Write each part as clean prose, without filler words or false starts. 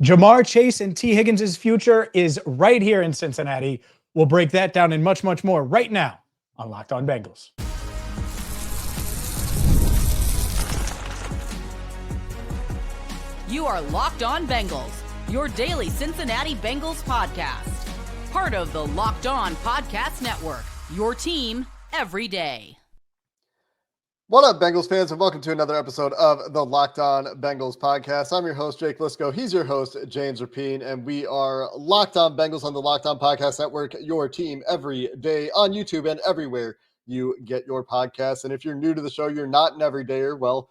Jamar Chase and T. Higgins' future is right here in Cincinnati. We'll break that down and much, much more right now on Locked On Bengals. You are Locked On Bengals, your daily Cincinnati Bengals podcast. Part of the Locked On Podcast Network, your team every day. What up, Bengals fans, and welcome to another episode of the Locked On Bengals podcast. I'm your host, Jake Liscow. He's your host, James Rapien, and we are Locked On Bengals on the Locked On Podcast Network, your team every day on YouTube and everywhere you get your podcasts. And if you're new to the show, you're not an everydayer. Well,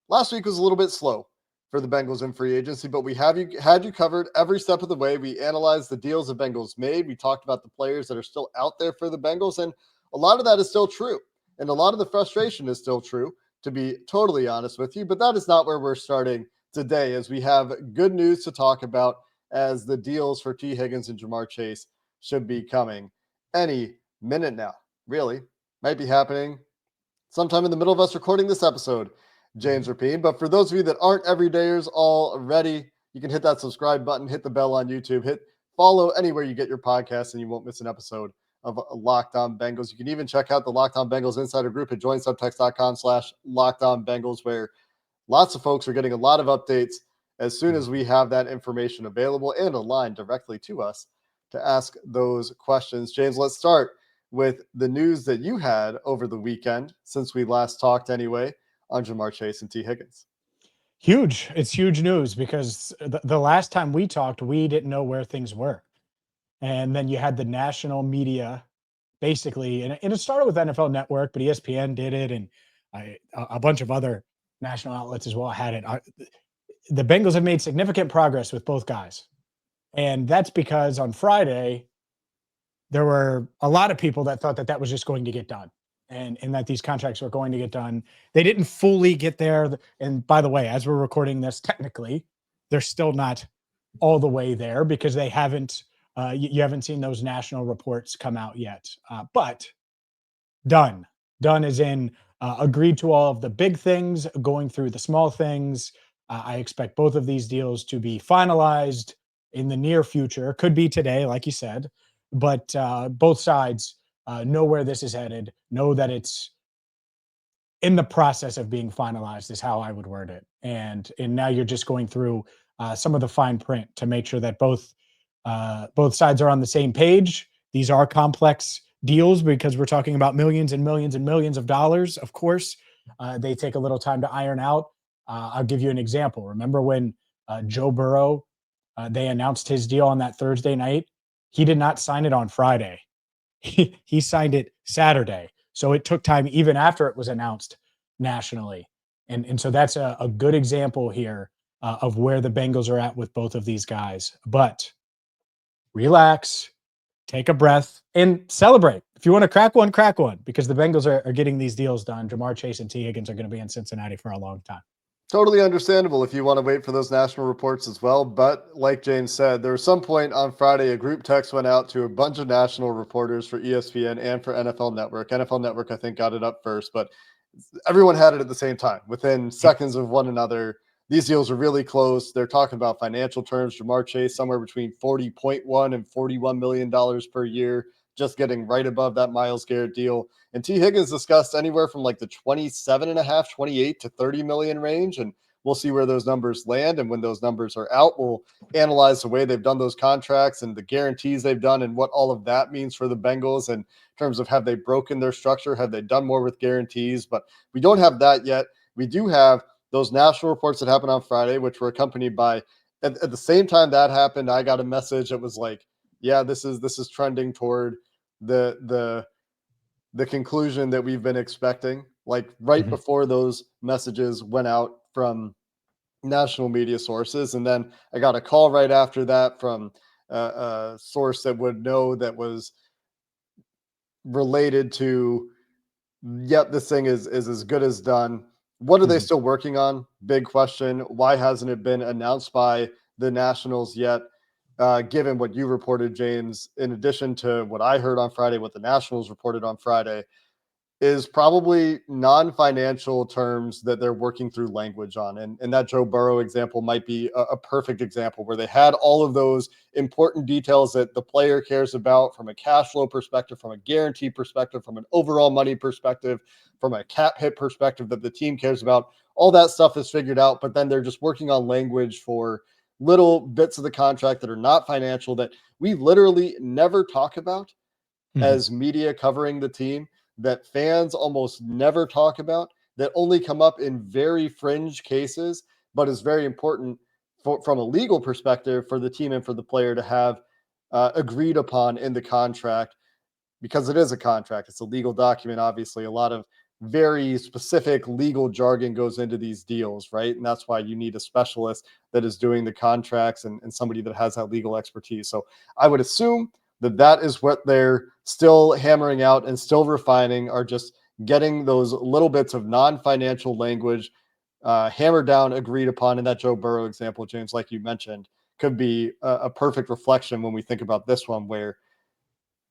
last week was a little bit slow for the Bengals in free agency, but we had you covered every step of the way. We analyzed the deals the Bengals made. We talked about the players that are still out there for the Bengals, and a lot of that is still true. And a lot of the frustration is still true, to be totally honest with you. But that is not where we're starting today, as we have good news to talk about, as the deals for T. Higgins and Jamar Chase should be coming any minute now. Really, might be happening sometime in the middle of us recording this episode, James Rapien. But for those of you that aren't everydayers already, you can hit that subscribe button, hit the bell on YouTube, hit follow anywhere you get your podcasts, and you won't miss an episode of Locked On Bengals. You can even check out the Locked On Bengals Insider Group at joinsubtext.com/LockedOnBengals, where lots of folks are getting a lot of updates as soon as we have that information available and a line directly to us to ask those questions. James, let's start with the news that you had over the weekend, since we last talked anyway, on Jamar Chase and T. Higgins. Huge. It's huge news because the last time we talked, we didn't know where things were. And then you had the national media, basically, and it started with NFL Network, but ESPN did it, and a bunch of other national outlets as well had it. The Bengals have made significant progress with both guys. And that's because on Friday, there were a lot of people that thought that that was just going to get done, and that these contracts were going to get done. They didn't fully get there. And by the way, as we're recording this, technically, they're still not all the way there because they haven't you haven't seen those national reports come out yet. But done. Done as in agreed to all of the big things, going through the small things. I expect both of these deals to be finalized in the near future. Could be today, like you said. But both sides know where this is headed, know that it's in the process of being finalized, is how I would word it. And now you're just going through some of the fine print to make sure that both sides are on the same page. These are complex deals because we're talking about millions and millions and millions of dollars. Of course, they take a little time to iron out. I'll give you an example. Remember when Joe Burrow, they announced his deal on that Thursday night? He did not sign it on Friday. He signed it Saturday. So it took time even after it was announced nationally. And so that's a good example here of where the Bengals are at with both of these guys. But relax, take a breath, and celebrate. If you want to crack one, because the Bengals are getting these deals done. Jamar Chase and T. Higgins are going to be in Cincinnati for a long time. Totally understandable if you want to wait for those national reports as well. But like James said, there was some point on Friday, a group text went out to a bunch of national reporters for ESPN and for NFL Network. NFL Network, I think, got it up first, but everyone had it at the same time within seconds of one another. These deals are really close. They're talking about financial terms. Jamar Chase, somewhere between $40.1 and $41 million per year, just getting right above that Myles Garrett deal. And T. Higgins discussed anywhere from like the 27.5, 28 to 30 million range. And we'll see where those numbers land. And when those numbers are out, we'll analyze the way they've done those contracts and the guarantees they've done and what all of that means for the Bengals in terms of, have they broken their structure? Have they done more with guarantees? But we don't have that yet. We do have those national reports that happened on Friday, which were accompanied by, at the same time that happened, I got a message that was like, yeah, this is trending toward the conclusion that we've been expecting. Like right before those messages went out from national media sources. And then I got a call right after that from a source that would know, that was related to, yep, this thing is as good as done. What are they still working on? Big question. Why hasn't it been announced by the Nationals yet? Given what you reported, James, in addition to what I heard on Friday, what the Nationals reported on Friday, is probably non-financial terms that they're working through language on. And that Joe Burrow example might be a perfect example where they had all of those important details that the player cares about from a cash flow perspective, from a guarantee perspective, from an overall money perspective, from a cap hit perspective that the team cares about. All that stuff is figured out, but then they're just working on language for little bits of the contract that are not financial that we literally never talk about as media covering the team, that fans almost never talk about, that only come up in very fringe cases, but is very important from a legal perspective for the team and for the player to have agreed upon in the contract, because it is a contract. It's a legal document. Obviously, a lot of very specific legal jargon goes into these deals, right? And that's why you need a specialist that is doing the contracts and somebody that has that legal expertise. So I would assume that is what they're still hammering out and still refining, are just getting those little bits of non-financial language hammered down, agreed upon. And that Joe Burrow example, James, like you mentioned, could be a perfect reflection when we think about this one, where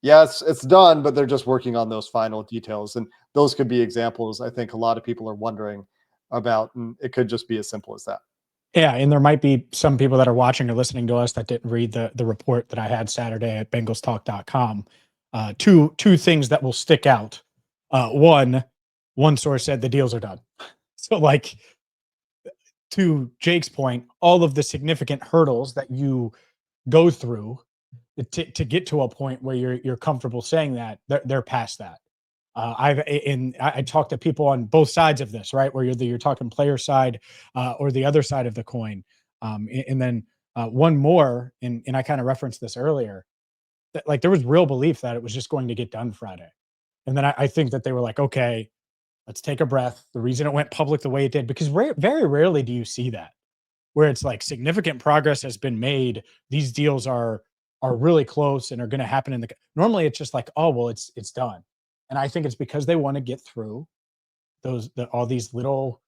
yes, it's done, but they're just working on those final details. And those could be examples I think a lot of people are wondering about, and it could just be as simple as that. Yeah, and there might be some people that are watching or listening to us that didn't read the report that I had Saturday at bengalstalk.com. Two things that will stick out. One source said the deals are done. So, like, to Jake's point, all of the significant hurdles that you go through to get to a point where you're comfortable saying that, they're past that. I talk to people on both sides of this, right? Where you're talking player side or the other side of the coin. And then one more, and I kind of referenced this earlier, that like there was real belief that it was just going to get done Friday. And then I think that they were like, okay, let's take a breath. The reason it went public the way it did, because very rarely do you see that, where it's like significant progress has been made. These deals are really close and are going to happen in the. Normally, it's just like, oh well, it's done. And I think it's because they want to get through all these little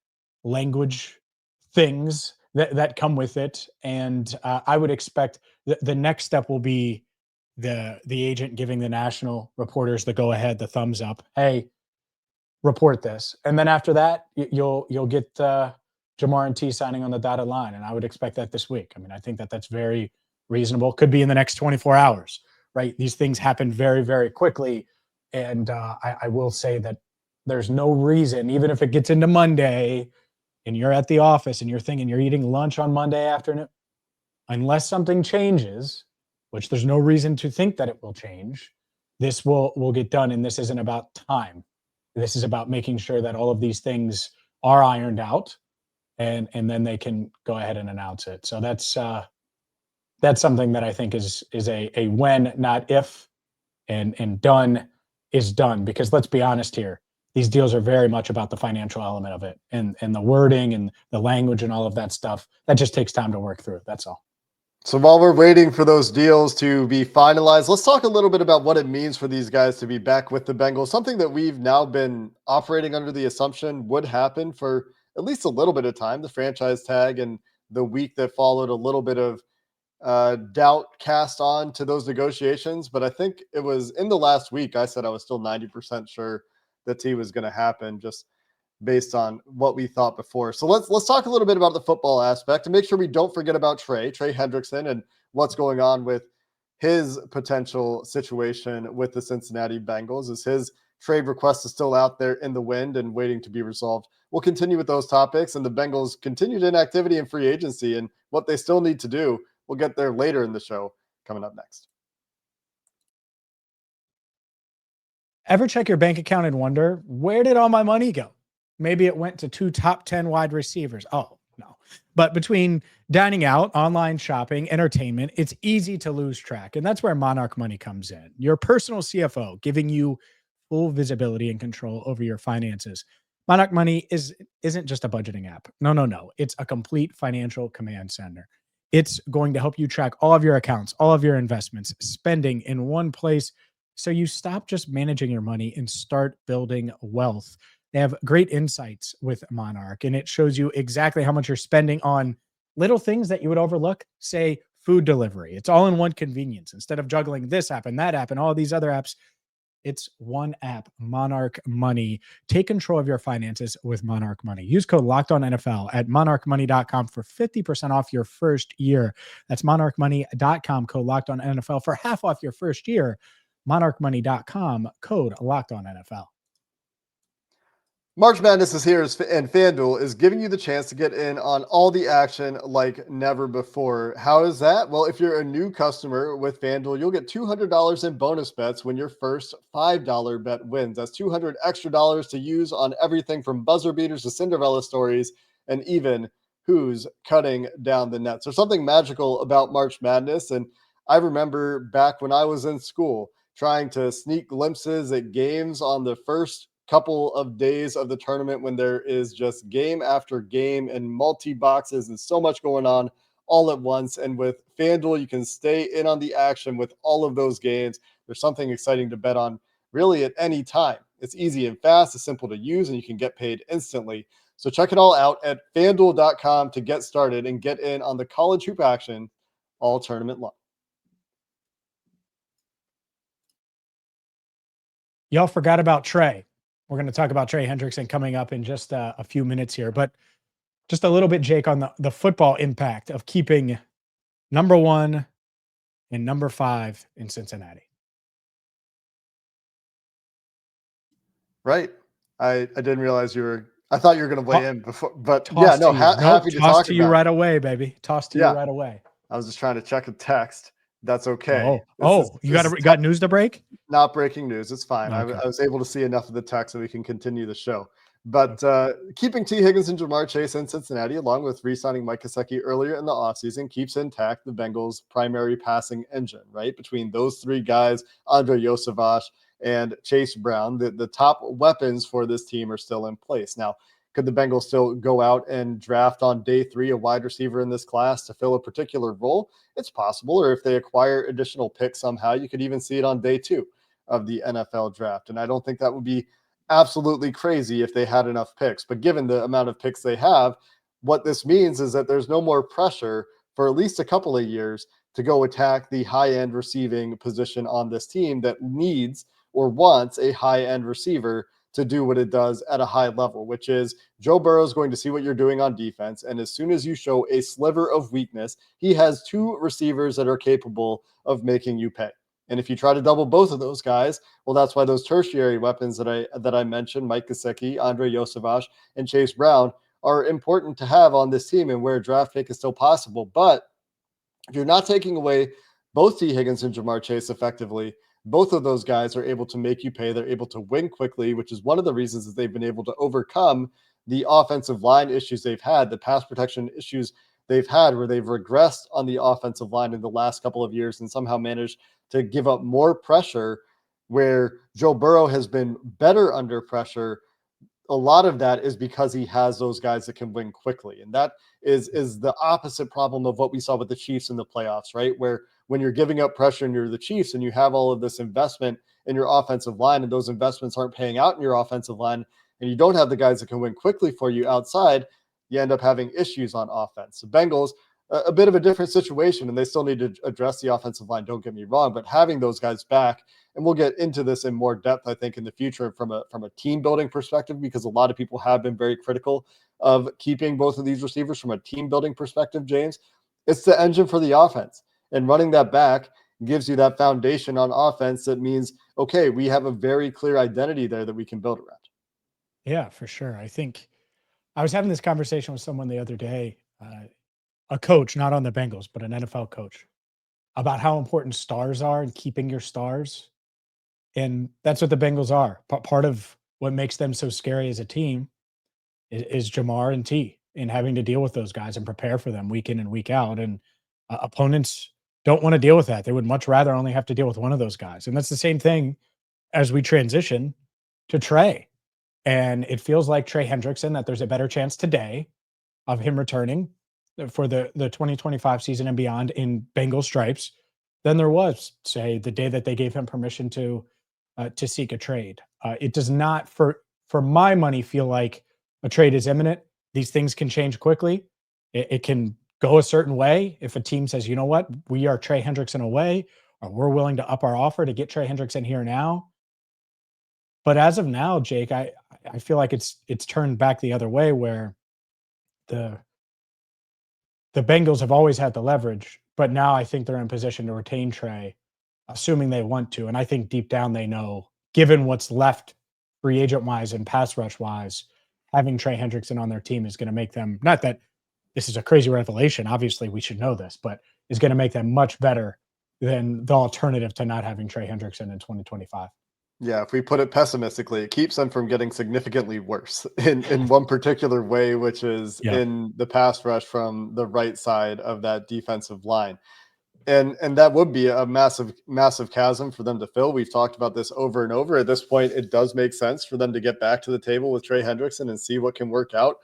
language things that come with it. And I would expect the next step will be the agent giving the national reporters the go ahead, the thumbs up. Hey, report this. And then after that, you'll get Jamar and T signing on the dotted line. And I would expect that this week. I mean, I think that's very reasonable. Could be in the next 24 hours, right? These things happen very, very quickly. And I will say that there's no reason, even if it gets into Monday and you're at the office and you're thinking you're eating lunch on Monday afternoon, unless something changes, which there's no reason to think that it will change, this will get done. And this isn't about time. This is about making sure that all of these things are ironed out, and then they can go ahead and announce it. So that's something that I think is a when, not if, and done is done. Because let's be honest here, these deals are very much about the financial element of it, and the wording and the language and all of that stuff. That just takes time to work through. That's all. So while we're waiting for those deals to be finalized, let's talk a little bit about what it means for these guys to be back with the Bengals, something that we've now been operating under the assumption would happen for at least a little bit of time. The franchise tag and the week that followed, a little bit of doubt cast on to those negotiations. But I think it was in the last week I said I was still 90% sure that T was going to happen, just based on what we thought before. So let's talk a little bit about the football aspect and make sure we don't forget about Trey Hendrickson and what's going on with his potential situation with the Cincinnati Bengals. Is his trade request is still out there in the wind and waiting to be resolved. We'll continue with those topics and the Bengals' continued inactivity in free agency and what they still need to do. We'll get there later in the show, coming up next. Ever check your bank account and wonder, where did all my money go? Maybe it went to 2 top 10 wide receivers. Oh, no. But between dining out, online shopping, entertainment, it's easy to lose track. And that's where Monarch Money comes in. Your personal CFO, giving you full visibility and control over your finances. Monarch Money isn't just a budgeting app. No. It's a complete financial command center. It's going to help you track all of your accounts, all of your investments, spending in one place, so you stop just managing your money and start building wealth. They have great insights with Monarch, and it shows you exactly how much you're spending on little things that you would overlook, say food delivery. It's all in one convenience. Instead of juggling this app and that app and all these other apps, It's one app, Monarch Money. Take control of your finances with Monarch Money. Use code LOCKEDONNFL at monarchmoney.com for 50% off your first year. That's monarchmoney.com, code LOCKEDONNFL for half off your first year. monarchmoney.com, code LOCKEDONNFL. March Madness is here, and FanDuel is giving you the chance to get in on all the action like never before. How is that? Well, if you're a new customer with FanDuel, you'll get $200 in bonus bets when your first $5 bet wins. That's $200 extra to use on everything from buzzer beaters to Cinderella stories and even who's cutting down the nets. There's something magical about March Madness, and I remember back when I was in school trying to sneak glimpses at games on the first couple of days of the tournament when there is just game after game and multi-boxes and so much going on all at once. And with FanDuel, you can stay in on the action with all of those games. There's something exciting to bet on really at any time. It's easy and fast, it's simple to use, and you can get paid instantly. So check it all out at FanDuel.com to get started and get in on the college hoop action all tournament long. Y'all forgot about Trey. We're going to talk about Trey Hendrickson coming up in just a few minutes here, but just a little bit, Jake, on the football impact of keeping number 1 and number 5 in Cincinnati. Right. I didn't realize I thought you were going to weigh in before, but yeah, no, happy to talk toss to you right away, baby. Toss to you right away. I was just trying to check a text. That's okay. You got news to break? Not breaking news. It's fine. Okay. I was able to see enough of the text so we can continue the show. But keeping T. Higgins and Jamar Chase in Cincinnati, along with re-signing Mike Gesicki earlier in the offseason, keeps intact the Bengals' primary passing engine, right? Between those three guys, Andre Yosevach and Chase Brown, the top weapons for this team are still in place. Now, could the Bengals still go out and draft on day 3 a wide receiver in this class to fill a particular role? It's possible. Or if they acquire additional picks somehow, you could even see it on day 2 of the NFL draft. And I don't think that would be absolutely crazy if they had enough picks. But given the amount of picks they have, what this means is that there's no more pressure for at least a couple of years to go attack the high-end receiving position on this team that needs or wants a high-end receiver to do what it does at a high level, which is Joe Burrow is going to see what you're doing on defense. And as soon as you show a sliver of weakness, he has 2 receivers that are capable of making you pay. And if you try to double both of those guys, well, that's why those tertiary weapons that I mentioned, Mike Gesicki, Andre Yosevach, and Chase Brown, are important to have on this team and where a draft pick is still possible. But if you're not taking away both T. Higgins and Jamar Chase effectively, both of those guys are able to make you pay. They're able to win quickly, which is one of the reasons that they've been able to overcome the offensive line issues they've had, the pass protection issues they've had, where they've regressed on the offensive line in the last couple of years and somehow managed to give up more pressure, where Joe Burrow has been better under pressure. A lot of that is because he has those guys that can win quickly. And that is the opposite problem of what we saw with the Chiefs in the playoffs, right? Where when you're giving up pressure and you're the Chiefs and you have all of this investment in your offensive line and those investments aren't paying out in your offensive line and you don't have the guys that can win quickly for you outside, you end up having issues on offense. The Bengals, a bit of a different situation, and they still need to address the offensive line, don't get me wrong, but having those guys back, and we'll get into this in more depth, I think, in the future from a team building perspective, because a lot of people have been very critical of keeping both of these receivers from a team building perspective, James. It's the engine for the offense, and running that back gives you that foundation on offense that means, okay, we have a very clear identity there that we can build around. Yeah, for sure. I think I was having this conversation with someone the other day, a coach, not on the Bengals, but an NFL coach, about how important stars are and keeping your stars. And that's what the Bengals are. Part of what makes them so scary as a team is Jamar and T, and having to deal with those guys and prepare for them week in and week out. And opponents don't want to deal with that. They would much rather only have to deal with one of those guys. And that's the same thing as we transition to Trey. And it feels like Trey Hendrickson, that there's a better chance today of him returning for the 2025 season and beyond in Bengal stripes than there was, say, the day that they gave him permission to seek a trade. It does not, for my money, feel like a trade is imminent. These things can change quickly. It can go a certain way if a team says, you know what, we are Trey Hendrickson away, or we're willing to up our offer to get Trey Hendrickson here now. But as of now, Jake, I feel like it's turned back the other way where the Bengals have always had the leverage, but now I think they're in position to retain Trey, assuming they want to. And I think deep down they know, given what's left free agent wise and pass rush wise, having Trey Hendrickson on their team is going to make them, not that this is a crazy revelation, obviously we should know this, but is going to make them much better than the alternative to not having Trey Hendrickson in 2025. Yeah, if we put it pessimistically, it keeps them from getting significantly worse in one particular way, which is in the pass rush from the right side of that defensive line. And that would be a massive chasm for them to fill. We've talked about this over and over. At this point, it does make sense for them to get back to the table with Trey Hendrickson and see what can work out.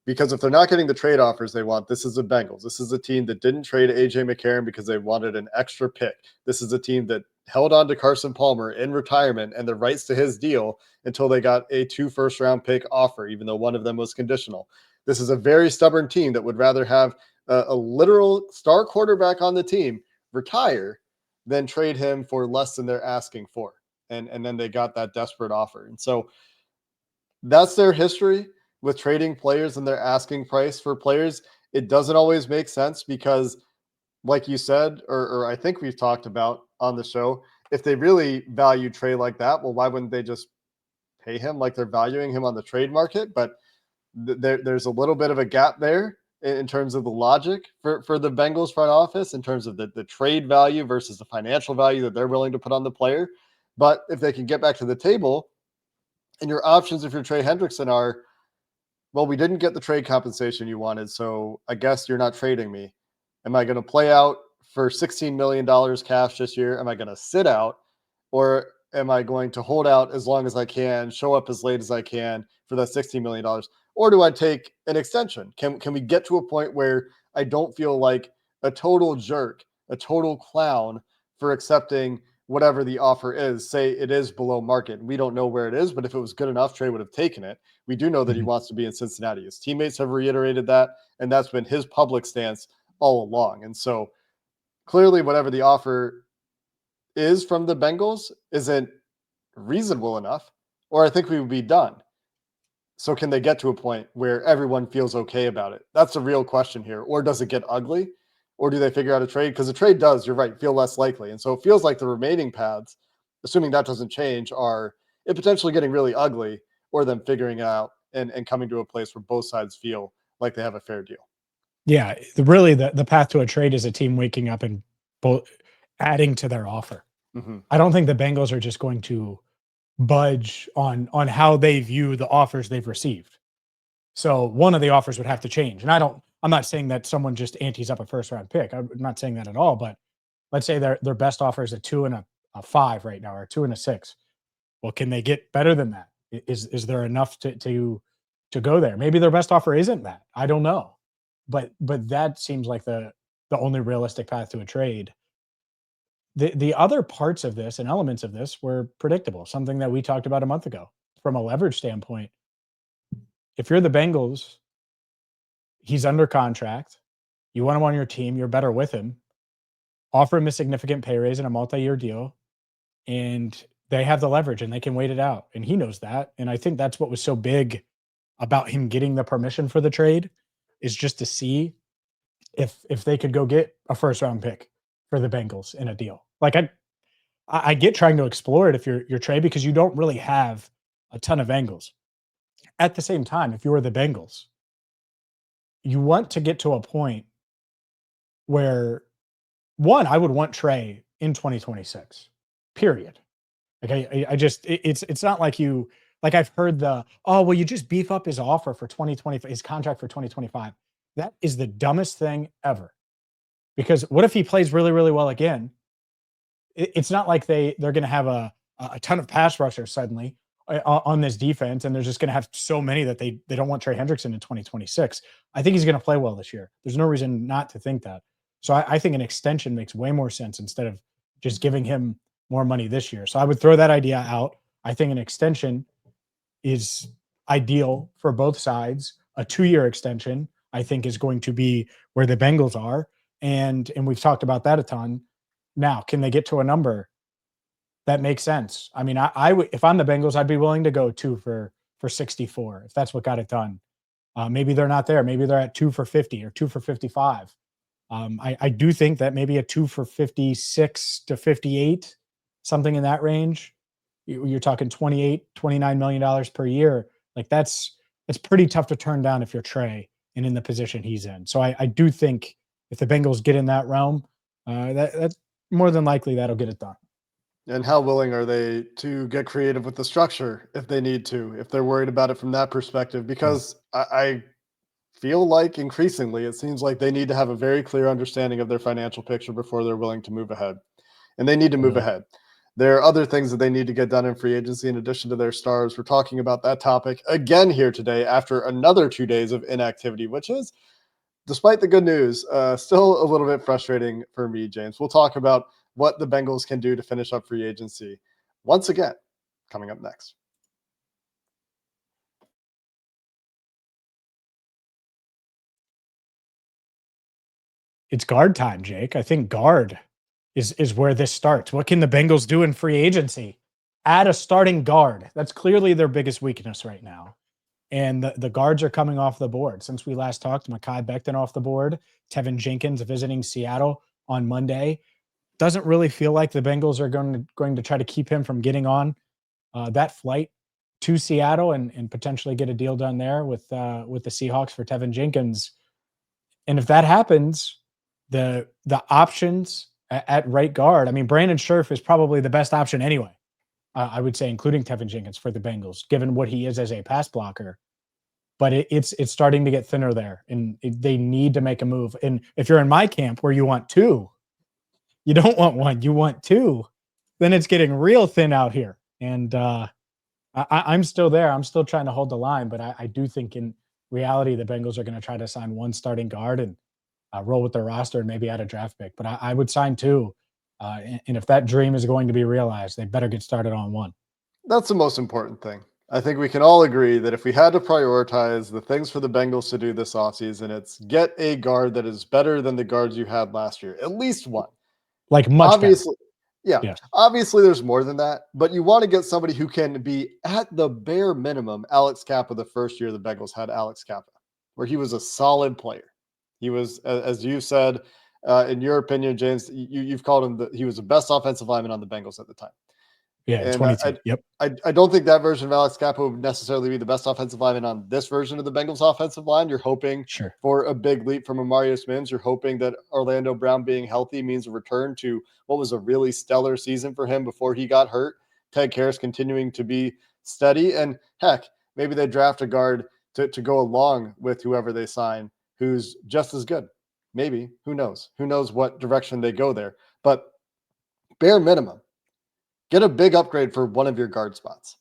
Because if they're not getting the trade offers they want, this is the Bengals. This is a team that didn't trade A.J. McCarron because they wanted an extra pick. This is a team that held on to Carson Palmer in retirement and the rights to his deal until they got a 2 first-round pick offer, even though one of them was conditional. This is a very stubborn team that would rather have a literal star quarterback on the team retire than trade him for less than they're asking for. And then they got that desperate offer. And so that's their history with trading players and their asking price for players. It doesn't always make sense because, like you said, or I think we've talked about on the show, if they really value Trey like that, well, why wouldn't they just pay him like they're valuing him on the trade market? But there's a little bit of a gap there in terms of the logic for the Bengals front office in terms of the trade value versus the financial value that they're willing to put on the player. But if they can get back to the table, and your options if you're Trey Hendrickson are, well, we didn't get the trade compensation you wanted, so I guess you're not trading me. Am I going to play out for $16 million cash this year? Am I going to sit out? Or am I going to hold out as long as I can, show up as late as I can for that $16 million? Or do I take an extension? Can we get to a point where I don't feel like a total jerk, a total clown for accepting whatever the offer is? Say it is below market. We don't know where it is, but if it was good enough, Trey would have taken it. We do know that he wants to be in Cincinnati. His teammates have reiterated that, and that's been his public stance all along. And so clearly whatever the offer is from the Bengals isn't reasonable enough, or I think we would be done. So can they get to a point where everyone feels okay about it? That's a real question here. Or does it get ugly? Or do they figure out a trade? Because the trade does, you're right, feel less likely. And so it feels like the remaining paths, assuming that doesn't change, are it potentially getting really ugly or them figuring out and coming to a place where both sides feel like they have a fair deal. Yeah, really the path to a trade is a team waking up and both adding to their offer. Mm-hmm. I don't think the Bengals are just going to budge on how they view the offers they've received. So one of the offers would have to change. And I'm not saying that someone just antes up a first round pick. I'm not saying that at all, but let's say their best offer is a 2 and a 5 right now, or a 2 and a 6. Well, can they get better than that? Is there enough to go there? Maybe their best offer isn't that. I don't know. But that seems like the only realistic path to a trade. The other parts of this and elements of this were predictable, something that we talked about a month ago. From a leverage standpoint, if you're the Bengals, he's under contract, you want him on your team, you're better with him, offer him a significant pay raise and a multi-year deal, and they have the leverage and they can wait it out. And he knows that. And I think that's what was so big about him getting the permission for the trade, is just to see if they could go get a first round pick for the Bengals in a deal. Like I get trying to explore it if you're Trey, because you don't really have a ton of angles. At the same time, if you were the Bengals, you want to get to a point where, one, I would want Trey in 2026, period. Like it's not like you, like I've heard you just beef up his offer for 2025, his contract for 2025. That is the dumbest thing ever. Because what if he plays really, really well again? It's not like they're going to have a ton of pass rushers suddenly on this defense, and they're just going to have so many that they don't want Trey Hendrickson in 2026. I think he's going to play well this year. There's no reason not to think that. So I think an extension makes way more sense instead of just giving him more money this year. So I would throw that idea out. I think an extension is ideal for both sides. A 2-year extension, I think, is going to be where the Bengals are. And we've talked about that a ton. Now, can they get to a number? That makes sense. I mean, I would, if I'm the Bengals, I'd be willing to go 2 for 64 if that's what got it done. Maybe they're not there. Maybe they're at 2 for 50 or 2 for 55. I do think that maybe a 2 for 56 to 58, something in that range. You're talking 28, $29 million per year. Like it's pretty tough to turn down if you're Trey and in the position he's in. So I do think if the Bengals get in that realm, that's more than likely that'll get it done. And how willing are they to get creative with the structure if they need to, if they're worried about it from that perspective? Because I feel like increasingly it seems like they need to have a very clear understanding of their financial picture before they're willing to move ahead. And they need to move ahead. There are other things that they need to get done in free agency in addition to their stars. We're talking about that topic again here today after another 2 days of inactivity, which is, despite the good news, still a little bit frustrating for me, James. We'll talk about what the Bengals can do to finish up free agency once again, coming up next. It's guard time, Jake. I think guard is where this starts. What can the Bengals do in free agency? Add a starting guard. That's clearly their biggest weakness right now. And the guards are coming off the board. Since we last talked, Mekhi Becton off the board, Tevin Jenkins visiting Seattle on Monday. Doesn't really feel like the Bengals are going to try to keep him from getting on that flight to Seattle and potentially get a deal done there with the Seahawks for Tevin Jenkins. And if that happens, the options at right guard, I mean, Brandon Scherf is probably the best option anyway. I would say, including Tevin Jenkins for the Bengals, given what he is as a pass blocker. But it's starting to get thinner there, and they need to make a move. And if you're in my camp where you want two, you don't want one, you want two, then it's getting real thin out here. And I'm still there. I'm still trying to hold the line, but I do think in reality the Bengals are going to try to sign one starting guard and roll with their roster and maybe add a draft pick. But I would sign two. And if that dream is going to be realized, they better get started on one. That's the most important thing. I think we can all agree that if we had to prioritize the things for the Bengals to do this offseason, it's get a guard that is better than the guards you had last year, at least one. Like much Obviously, better. yeah. Obviously, there's more than that, but you want to get somebody who can be at the bare minimum Alex Kappa the first year the Bengals had Alex Kappa, where he was a solid player. He was, as you said, in your opinion, James, you've called him he was the best offensive lineman on the Bengals at the time. Yeah, And 22. Yep. I don't think that version of Alex Kappa would necessarily be the best offensive lineman on this version of the Bengals offensive line. You're hoping for a big leap from Amarius Mims. You're hoping that Orlando Brown being healthy means a return to what was a really stellar season for him before he got hurt. Ted Karras continuing to be steady. And heck, maybe they draft a guard to go along with whoever they sign who's just as good. Maybe. Who knows? Who knows what direction they go there. But bare minimum, get a big upgrade for one of your guard spots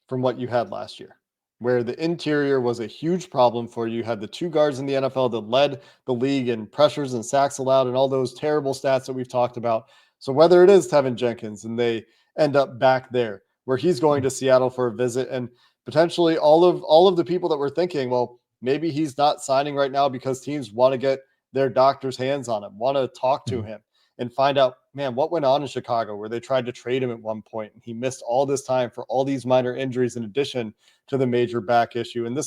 from what you had last year, where the interior was a huge problem for you. You had the two guards in the NFL that led the league in pressures and sacks allowed and all those terrible stats that we've talked about. So whether it is Tevin Jenkins and they end up back there, where he's going to Seattle for a visit, and potentially all of the people that were thinking, well, maybe he's not signing right now because teams want to get their doctor's hands on him, want to talk to him and find out, man, what went on in Chicago where they tried to trade him at one point and he missed all this time for all these minor injuries in addition to the major back issue. And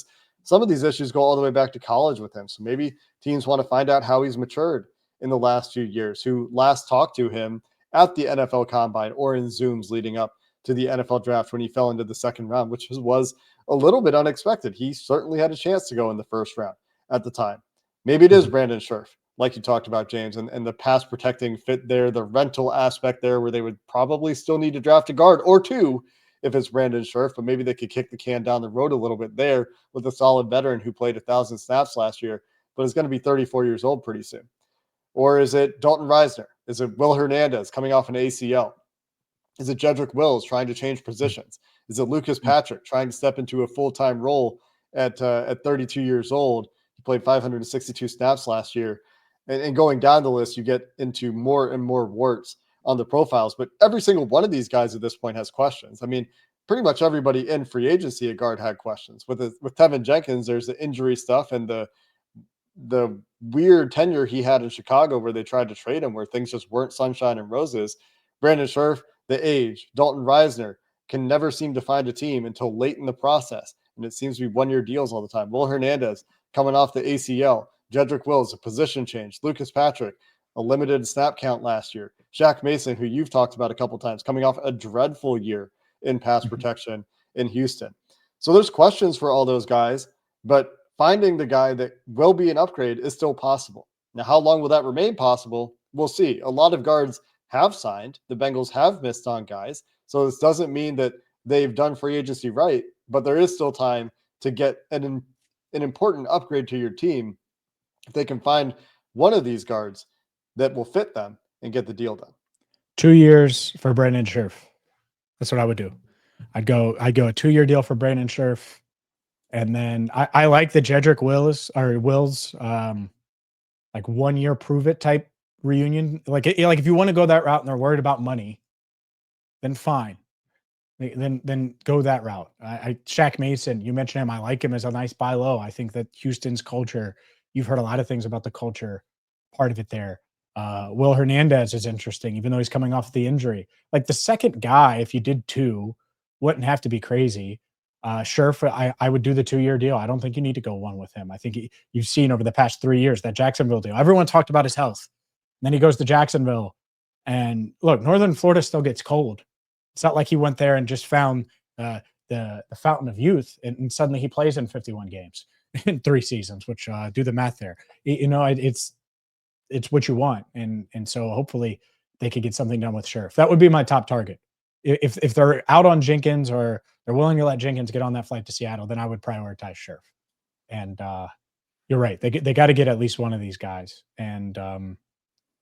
some of these issues go all the way back to college with him. So maybe teams want to find out how he's matured in the last few years, who last talked to him at the NFL Combine or in Zooms leading up to the NFL Draft when he fell into the second round, which was a little bit unexpected. He certainly had a chance to go in the first round at the time. Maybe it is Brandon Scherf, like you talked about, James, and the pass protecting fit there, the rental aspect there where they would probably still need to draft a guard or two if it's Brandon Scherf, but maybe they could kick the can down the road a little bit there with a solid veteran who played 1,000 snaps last year, but is going to be 34 years old pretty soon. Or is it Dalton Reisner? Is it Will Hernandez coming off an ACL? Is it Jedrick Wills trying to change positions? Is it Lucas Patrick trying to step into a full-time role at 32 years old? He played 562 snaps last year. And going down the list, you get into more and more warts on the profiles. But every single one of these guys at this point has questions. I mean, pretty much everybody in free agency at guard had questions. With Tevin Jenkins, there's the injury stuff and the weird tenure he had in Chicago where they tried to trade him, where things just weren't sunshine and roses. Brandon Scherf, the age. Dalton Reisner can never seem to find a team until late in the process, and it seems to be one-year deals all the time. Will Hernandez coming off the ACL. Jedrick Wills, a position change. Lucas Patrick, a limited snap count last year. Shaq Mason, who you've talked about a couple times, coming off a dreadful year in pass protection in Houston. So there's questions for all those guys, but finding the guy that will be an upgrade is still possible. Now, how long will that remain possible? We'll see. A lot of guards have signed. The Bengals have missed on guys. So this doesn't mean that they've done free agency right, but there is still time to get an important upgrade to your team if they can find one of these guards that will fit them and get the deal done. 2 years for Brandon Scherf. That's what I would do. I'd go a 2-year deal for Brandon Scherf. And then I like the Jedrick Wills like 1 year prove it type reunion. Like if you want to go that route and they're worried about money, then fine. Then go that route. Shaq Mason, you mentioned him. I like him as a nice buy low. I think that Houston's culture, you've heard a lot of things about the culture part of it there. Will Hernandez is interesting, even though he's coming off the injury. Like the second guy, if you did 2, wouldn't have to be crazy. Scherf, I would do the 2-year deal. I don't think you need to go 1 with him. I think you've seen over the past 3 years that Jacksonville deal. Everyone talked about his health. And then he goes to Jacksonville. And look, Northern Florida still gets cold. It's not like he went there and just found the fountain of youth and suddenly he plays in 51 games in 3 seasons, which do the math there. It's what you want. And so hopefully they could get something done with Scherf. That would be my top target. If they're out on Jenkins or they're willing to let Jenkins get on that flight to Seattle, then I would prioritize Scherf. And you're right. They got to get at least one of these guys. And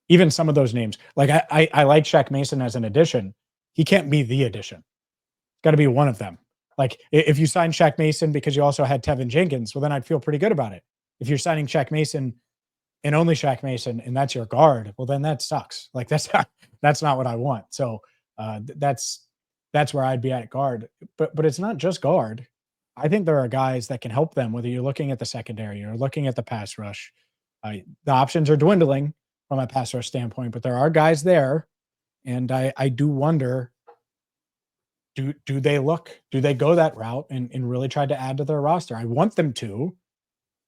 even some of those names, like I like Shaq Mason as an addition. He can't be the addition. It's got to be one of them. Like if you sign Shaq Mason because you also had Tevin Jenkins, well, then I'd feel pretty good about it. If you're signing Shaq Mason and only Shaq Mason and that's your guard, well, then that sucks. Like that's not what I want. So that's where I'd be at guard. But it's not just guard. I think there are guys that can help them, whether you're looking at the secondary or looking at the pass rush. The options are dwindling from a pass rush standpoint, but there are guys there. And I do wonder, do they go that route and really try to add to their roster? I want them to,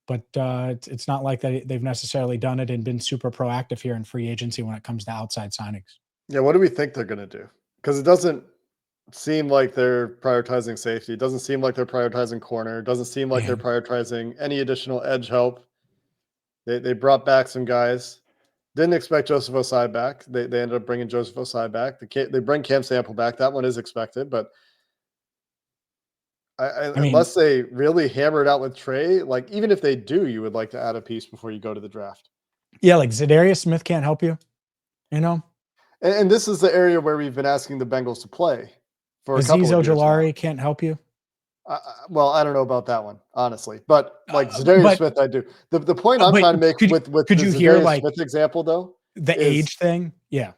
but it's not like they've necessarily done it and been super proactive here in free agency when it comes to outside signings. Yeah, what do we think they're going to do? Because it doesn't seem like they're prioritizing safety. It doesn't seem like they're prioritizing corner. It doesn't seem like they're prioritizing any additional edge help. They brought back some guys. Didn't expect Joseph Osai back. They ended up bringing Joseph Osai back. They bring Cam Sample back. That one is expected, but I mean, unless they really hammer it out with Trey, like even if they do, you would like to add a piece before you go to the draft. Yeah, like Zadarius Smith can't help you, And this is the area where we've been asking the Bengals to play for a couple of years now. Ojulari can't help you. Well, I don't know about that one, honestly, but like Zadarius Smith, I do. The point I'm trying to make with could the you hear Zadarius like Smith example though, the age thing? Yeah.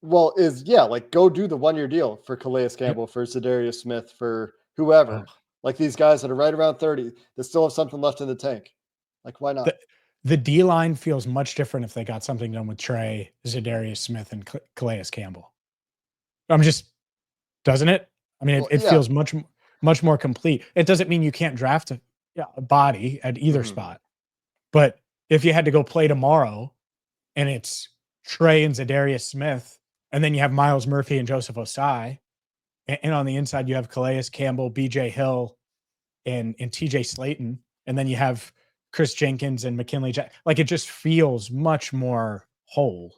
Well, like go do the 1-year deal for Calais Campbell, for Zadarius Smith, for whoever. Like these guys that are right around 30 that still have something left in the tank. Like why not? The D line feels much different if they got something done with Trey, Zadarius Smith, and Calais Campbell. Doesn't it? I mean, it feels much more complete. It doesn't mean you can't draft a body at either spot. But if you had to go play tomorrow and it's Trey and Zadarius Smith, and then you have Miles Murphy and Joseph Osai, and on the inside you have Calais Campbell, BJ Hill, and TJ Slayton, and then you have Chris Jenkins and McKinley. Like it just feels much more whole.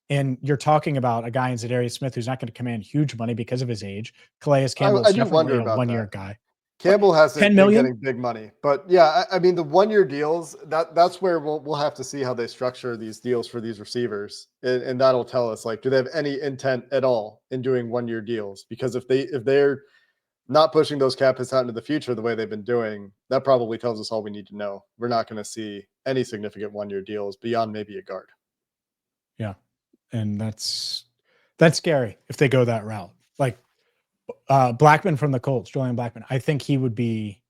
And you're talking about a guy in Zadarius Smith who's not going to command huge money because of his age. Calais Campbell is definitely a 1-year guy. Campbell hasn't $10 been million? getting big money, but yeah, I mean the 1-year deals. That's where we'll have to see how they structure these deals for these receivers, and that'll tell us like, do they have any intent at all in doing 1-year deals? Because if they're not pushing those cap hits out into the future the way they've been doing, that probably tells us all we need to know. We're not going to see any significant 1-year deals beyond maybe a guard. Yeah. And that's scary if they go that route. Like Blackman from the Colts, Julian Blackman. I think he would be,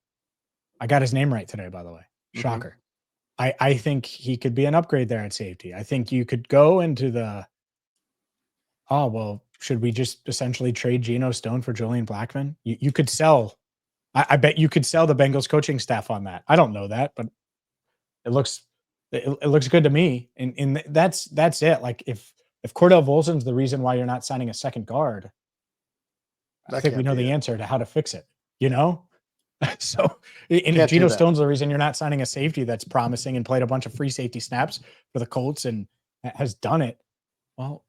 I got his name right today, by the way. Shocker. I think he could be an upgrade there at safety. I think you could go into should we just essentially trade Geno Stone for Julian Blackmon? You could sell. I bet you could sell the Bengals coaching staff on that. I don't know that, but it looks good to me. And that's it. Like if Cordell Volson's the reason why you're not signing a second guard, I think we know the answer to how to fix it. So, and if Geno Stone's the reason you're not signing a safety that's promising and played a bunch of free safety snaps for the Colts and has done it, well,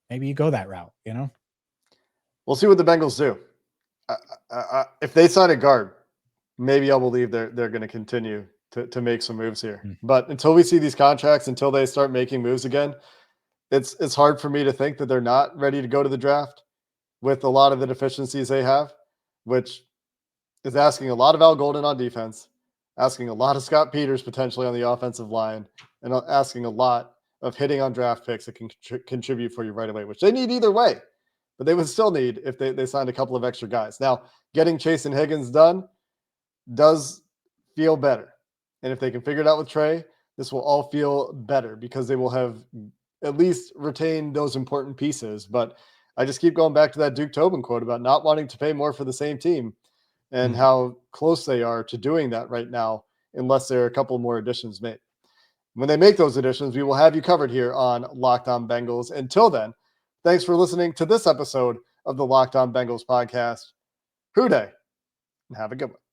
maybe you go that route, We'll see what the Bengals do. If they sign a guard, maybe I'll believe they're going to continue to make some moves here. But until we see these contracts, until they start making moves again, it's hard for me to think that they're not ready to go to the draft with a lot of the deficiencies they have, which is asking a lot of Al Golden on defense, asking a lot of Scott Peters potentially on the offensive line, and asking a lot of hitting on draft picks that can contribute for you right away, which they need either way. But they would still need if they signed a couple of extra guys. Now, getting Chase and Higgins done does feel better. And if they can figure it out with Trey, this will all feel better because they will have at least retained those important pieces. But I just keep going back to that Duke Tobin quote about not wanting to pay more for the same team and how close they are to doing that right now, unless there are a couple more additions made. When they make those additions, we will have you covered here on Locked On Bengals. Until then, thanks for listening to this episode of the Locked On Bengals podcast. Hoo day, and have a good one.